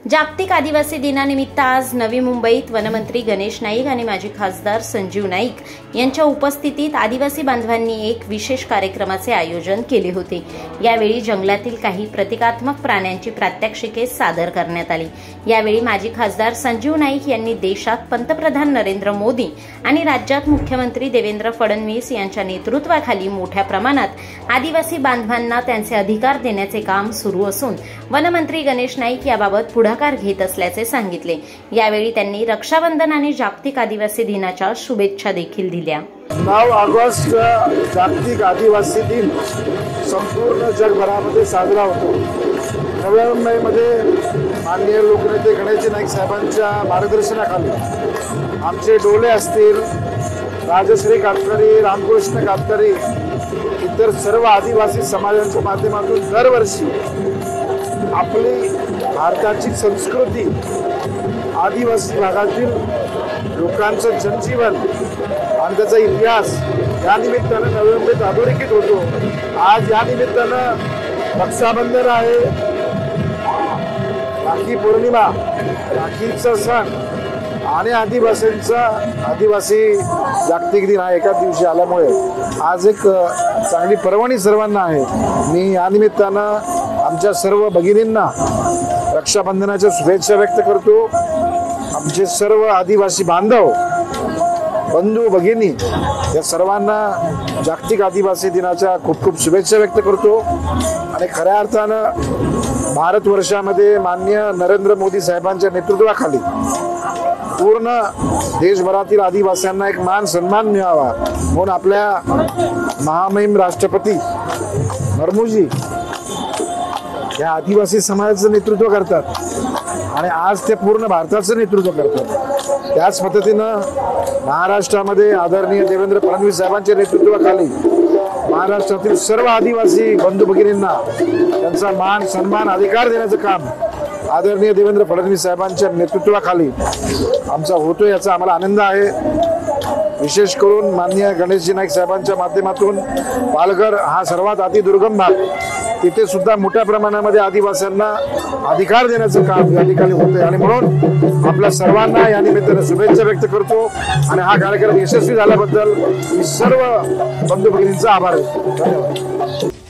जागतिक आदिवासी दिनानिमित्त आज नवी मुंबईत वनमंत्री गणेश नाईक आणि माजी खासदार संजीव नाईक यांच्या उपस्थितीत आदिवासी बांधवांनी एक विशेष कार्यक्रमाचे आयोजन केले होते। यावेळी जंगलातील काही प्रतिकात्मक प्राण्यांची प्रात्यक्षिके सादर करण्यात आली। यावेळी माजी खासदार संजीव नाईक यांनी देशात पंतप्रधान नरेंद्र मोदी आणि राज्यात मुख्यमंत्री देवेंद्र फडणवीस यांच्या नेतृत्वाखाली मोठ्या प्रमाणात आदिवासी बांधवांना त्यांचे अधिकार देण्याचे काम सुरू असून वनमंत्री गणेश नाईक याबाबत पुढाकार घेत असल्याचे सांगितले। यावेळी त्यांनी रक्षाबंधन आणि जागतिक आदिवासी दिनाच्या शुभेच्छा देखील दिल्या। 9 ऑगस्ट जागतिक आदिवासी दिन संपूर्ण जगभरामध्ये साजरा होतो। नवी मुंबईमध्ये माननीय लोकनेते गणेश नाईक साहेबांच्या मार्गदर्शनाखाली आमचे डोले असतील, राजश्री कातकरी, रामकृष्ण कातकरी, इतर सर्व आदिवासी समाजांच्या माध्यमातून दरवर्षी आपली भारताची संस्कृती, आदिवासी भागातील लोकांचं जनजीवन आणि त्याचा इतिहास या निमित्तानं नवी मुंबईत अधोरेखित होतो। आज या निमित्तानं रक्षाबंधन आहे, राखी पौर्णिमा, राखीचा सण आणि आदिवासी जागतिक दिन हा एकाच दिवशी आल्यामुळे आज एक चांगली पर्वणी सर्वांना आहे। मी या निमित्तानं आमच्या सर्व भगिनींना रक्षाबंधनाच्या शुभेच्छा व्यक्त करतो। आमचे सर्व आदिवासी बांधव, बंधू भगिनी या सर्वांना जागतिक आदिवासी दिनाच्या खूप खूप शुभेच्छा व्यक्त करतो। आणि खऱ्या अर्थानं भारतवर्षामध्ये माननीय नरेंद्र मोदी साहेबांच्या नेतृत्वाखाली पूर्ण देशभरातील आदिवासींना एक मान सन्मान मिळावा म्हणून आपल्या महामहिम राष्ट्रपती मुर्मूजी या आदिवासी समाजाचं नेतृत्व करतात आणि आज ते पूर्ण भारताचं नेतृत्व करतात। त्याच पद्धतीनं महाराष्ट्रामध्ये आदरणीय देवेंद्र फडणवीस साहेबांच्या नेतृत्वाखाली महाराष्ट्रातील सर्व आदिवासी बंधू भगिनींना त्यांचा मान सन्मान अधिकार देण्याचं काम आदरणीय देवेंद्र फडणवीस साहेबांच्या नेतृत्वाखाली आमचा होतो, याचा आम्हाला आनंद आहे। विशेष करून माननीय गणेशजी नाईक साहेबांच्या माध्यमातून पालघर हा सर्वात अतिदुर्गम भाग, तिथे सुद्धा मोठ्या प्रमाणामध्ये आदिवासींना अधिकार देण्याचं काम या ठिकाणी होतंय आणि म्हणून आपल्या सर्वांना या निमित्तानं शुभेच्छा व्यक्त करतो आणि हा कार्यक्रम यशस्वी झाल्याबद्दल मी सर्व बंधू भगिनींचा आभार व्यक्त करतो। धन्यवाद।